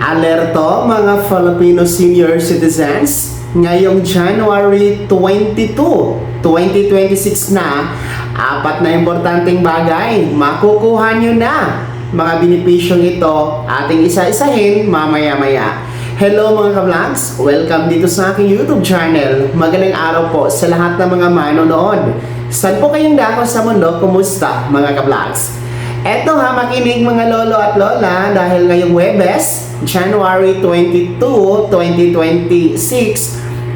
Alerto mga Filipino senior citizens, ngayong January 22, 2026 na, apat na importanteng bagay makukuha nyo na. Mga benepisyong ito ating isa-isahin mamaya-maya. Hello mga ka-vlogs! Welcome dito sa aking YouTube channel. Magandang araw po sa lahat ng mga manonood. Saan po kayong dako sa mundo? Kumusta mga ka-vlogs? Eto ha, makinig mga lolo at lola dahil ngayong Huwebes, January 22, 2026,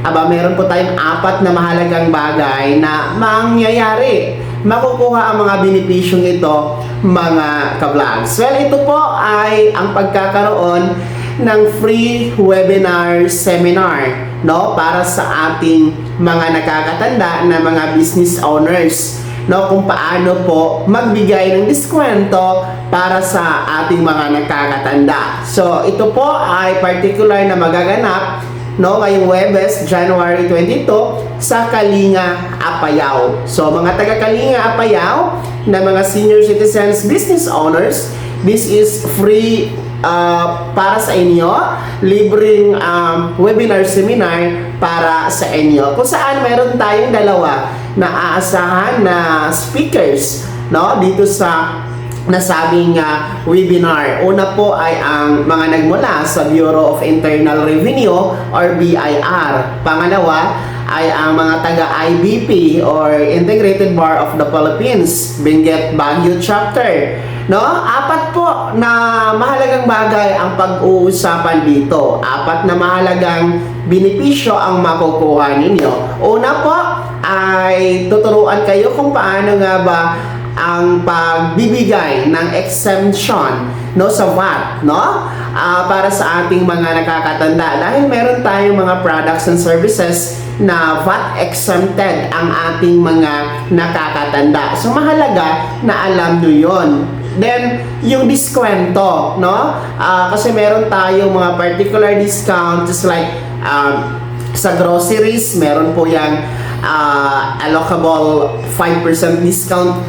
meron po tayong apat na mahalagang bagay na mangyayari. Makukuha ang mga benepisyong ito, mga ka-vlogs. Well, ito po ay ang pagkakaroon ng free webinar seminar, no, para sa ating mga nakakatanda na mga business owners, no, kung paano po magbigay ng diskwento para sa ating mga nakakatanda. So, ito po ay particular na magaganap, no, ngayong Huwebes, January 22, sa Kalinga, Apayao. So, mga taga-Kalinga, Apayao, na mga senior citizens, business owners, this is free para sa inyo, libreng webinar seminar para sa inyo, kung saan meron tayong dalawa na aasahan na speakers, no, dito sa nasabing webinar. Una po ay ang mga nagmula sa Bureau of Internal Revenue or BIR. Pangalawa ay ang mga taga-IBP or Integrated Bar of the Philippines, Benguet Baguio Chapter. No? Apat po na mahalagang bagay ang pag-uusapan dito. Apat na mahalagang benepisyo ang makukuha ninyo. Una po ay tuturuan kayo kung paano nga ba ang pagbibigay ng exemption, no, sa VAT, no, para sa ating mga nakakatanda, dahil meron tayong mga products and services na VAT exempted ang ating mga nakakatanda. So mahalaga na alam nyo yon. Then, yung diskwento, no? Kasi meron tayong mga particular discount, just like sa groceries, meron po yung allocable 5% discount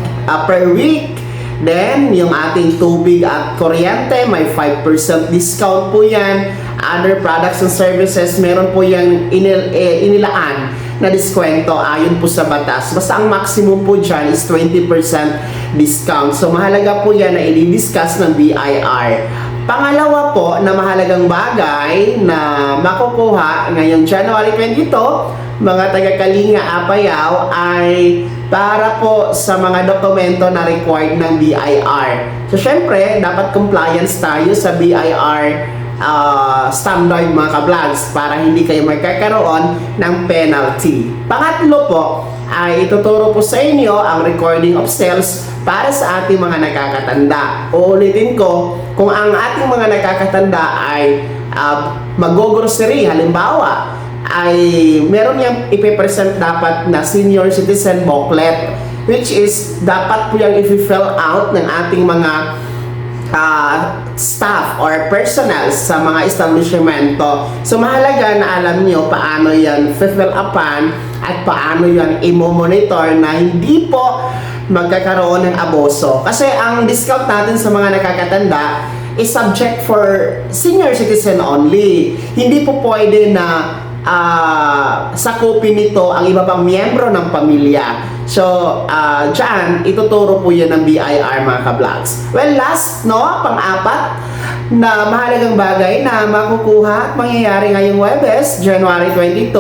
per week. Then, yung ating tubig at kuryente, may 5% discount po yan. Other products and services, meron po yung inilaan na diskwento ayon po sa batas. Basta ang maximum po dyan is 20% discount. So, mahalaga po yan na i-discuss ng BIR. Pangalawa po na mahalagang bagay na makukuha ngayong January 22, mga taga-Kalinga, Apayao, ay para po sa mga dokumento na required ng BIR. So, syempre, dapat compliance tayo sa BIR standard, mga ka-vlogs, para hindi kayo magkakaroon ng penalty. Pangatlo po ay ituturo po sa inyo ang recording of sales para sa ating mga nakakatanda. Uulitin ko, kung ang ating mga nakakatanda ay mag-grocery, halimbawa, ay meron niyang ipipresent dapat na senior citizen booklet, which is dapat po yung i-fill out ng ating mga staff or personnel sa mga establishmento. So mahalaga na alam nyo paano yan fill upan at paano yan i-monitor na hindi po magkakaroon ng abuso. Kasi ang discount natin sa mga nakakatanda is subject for senior citizen only. Hindi po pwede na sakupin nito ang iba pang miyembro ng pamilya. So, dyan, ituturo po yan ng BIR, mga ka-vlogs. Well, last, no, pang-apat na mahalagang bagay na makukuha at mangyayari ngayong Huwebes, January 22,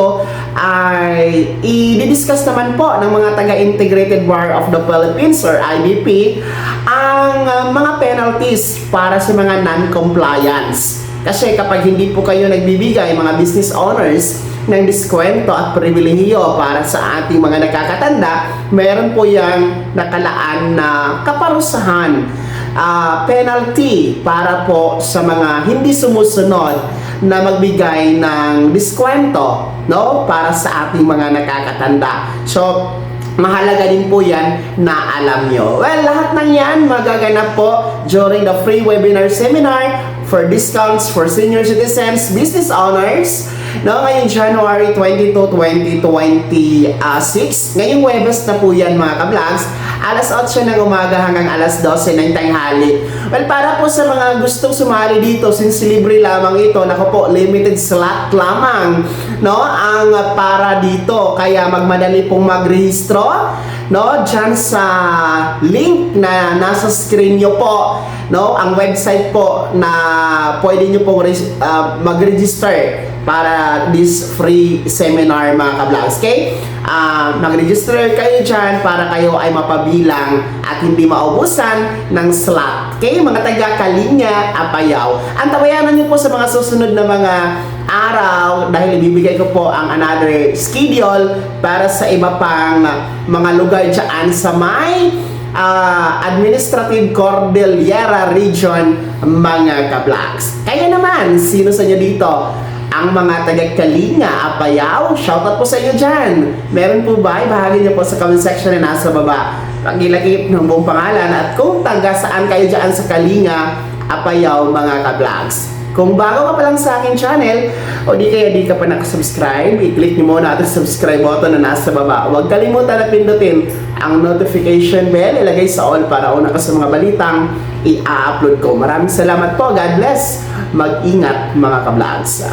ay i-discuss naman po ng mga taga-Integrated Bar of the Philippines or IBP ang mga penalties para sa mga non-compliance. Kasi kapag hindi po kayo nagbibigay, mga business owners, ng diskwento at pribilehiyo para sa ating mga nakakatanda, meron po yung nakalaan na kaparusahan, penalty para po sa mga hindi sumusunod na magbigay ng diskwento, no, para sa ating mga nakakatanda. So, mahalaga din po yan na alam nyo. Well, lahat ng yan magaganap po during the free webinar seminar for discounts for senior citizens, business owners. No, ngayong January 22, 2026. Ngayong Huwebes na po yan mga ka-vlogs. Alas 8 ng umaga hanggang alas 12 ng tanghali. Well, para po sa mga gustong sumali dito, since libre lamang ito, naku po, limited slot lamang, no, ang para dito. Kaya magmadali pong magrehistro, no, dyan sa link na nasa screen nyo po, no, ang website po na pwede nyo pong mag-register para this free seminar mga ka-vlogs. Okay? Mag-register kayo dyan para kayo ay mapabilang at hindi maubusan ng slot. Okay? Mga taga-Kalinga, Apayao. Antabayanan nyo po sa mga susunod na mga araw dahil ibibigay ko po ang another schedule para sa iba pang mga lugar dyan sa may Administrative Cordillera Region mga ka-vlogs. Kaya naman, sino sa inyo dito? Ang mga taga-Kalinga, Apayao, shoutout po sa inyo dyan. Meron po ba? Ibahagi niyo po sa comment section na nasa baba. Pag-ilagay ng buong pangalan at kung taga saan kayo dyan sa Kalinga, Apayao, mga ka-vlogs. Kung bago ka pa lang sa aking channel, o di kaya di ka pa nakasubscribe, i-click niyo muna at subscribe button na nasa baba. Huwag kalimutan na pindutin ang notification bell, ilagay sa all para una ka sa mga balitang i-upload ko. Maraming salamat po. God bless. Mag-ingat mga ka-vlogs.